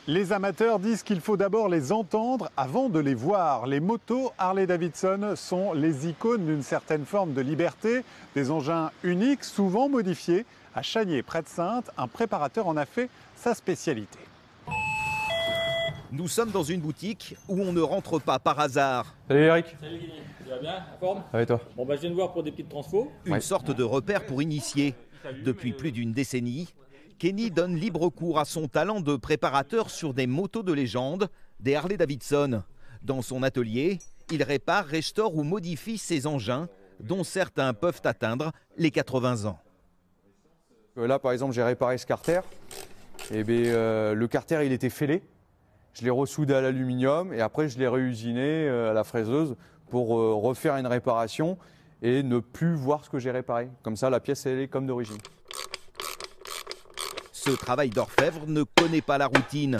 Les amateurs disent qu'il faut d'abord les entendre avant de les voir. Les motos Harley-Davidson sont les icônes d'une certaine forme de liberté, des engins uniques, souvent modifiés. À Chaniers, près de Saintes, un préparateur en a fait sa spécialité. Nous sommes dans une boutique où on ne rentre pas par hasard. Salut Eric. Salut Guigny, tu vas bien, en forme? Ouais, toi? Bon bah je viens de voir pour des petites transfos. Une sorte de repère pour initier. Depuis plus d'une décennie, Kenny donne libre cours à son talent de préparateur sur des motos de légende, des Harley-Davidson. Dans son atelier, il répare, restaure ou modifie ces engins, dont certains peuvent atteindre les 80 ans. Là par exemple j'ai réparé ce carter. Le carter il était fêlé. Je l'ai ressoudé à l'aluminium et après je l'ai réusiné à la fraiseuse pour refaire une réparation et ne plus voir ce que j'ai réparé. Comme ça la pièce elle est comme d'origine. Ce travail d'orfèvre ne connaît pas la routine.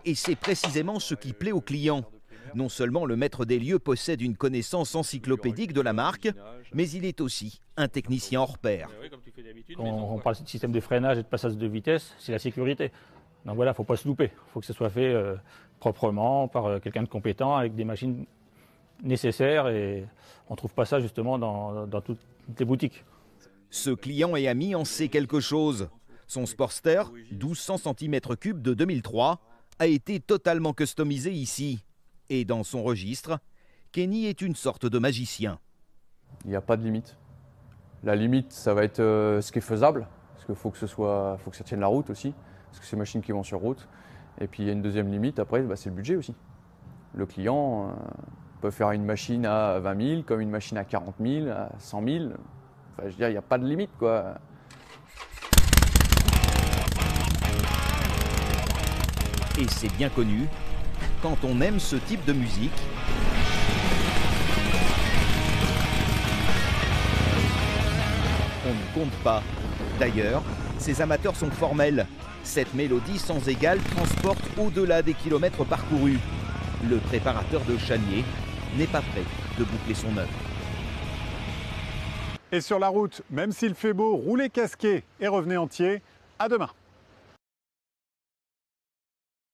Et c'est précisément ce qui plaît aux clients. Non seulement le maître des lieux possède une connaissance encyclopédique de la marque, mais il est aussi un technicien hors pair. Quand on parle de système de freinage et de passage de vitesse, c'est la sécurité. Donc voilà, il ne faut pas se louper. Il faut que ce soit fait proprement par quelqu'un de compétent avec des machines nécessaires et on ne trouve pas ça justement dans toutes les boutiques. Ce client et ami en sait quelque chose. Son Sportster, 1200 cm3 de 2003, a été totalement customisé ici. Et dans son registre, Kenny est une sorte de magicien. Il n'y a pas de limite. La limite, ça va être ce qui est faisable, parce qu'il faut que ça tienne la route aussi, parce que c'est des machines qui vont sur route. Et puis il y a une deuxième limite, après, c'est le budget aussi. Le client peut faire une machine à 20 000, comme une machine à 40 000, à 100 000. Enfin, je veux dire, il n'y a pas de limite, quoi. Et c'est bien connu, quand on aime ce type de musique, on ne compte pas. D'ailleurs, ces amateurs sont formels. Cette mélodie sans égale transporte au-delà des kilomètres parcourus. Le préparateur de Chaniers n'est pas prêt de boucler son œuvre. Et sur la route, même s'il fait beau, roulez casqué et revenez entier. À demain.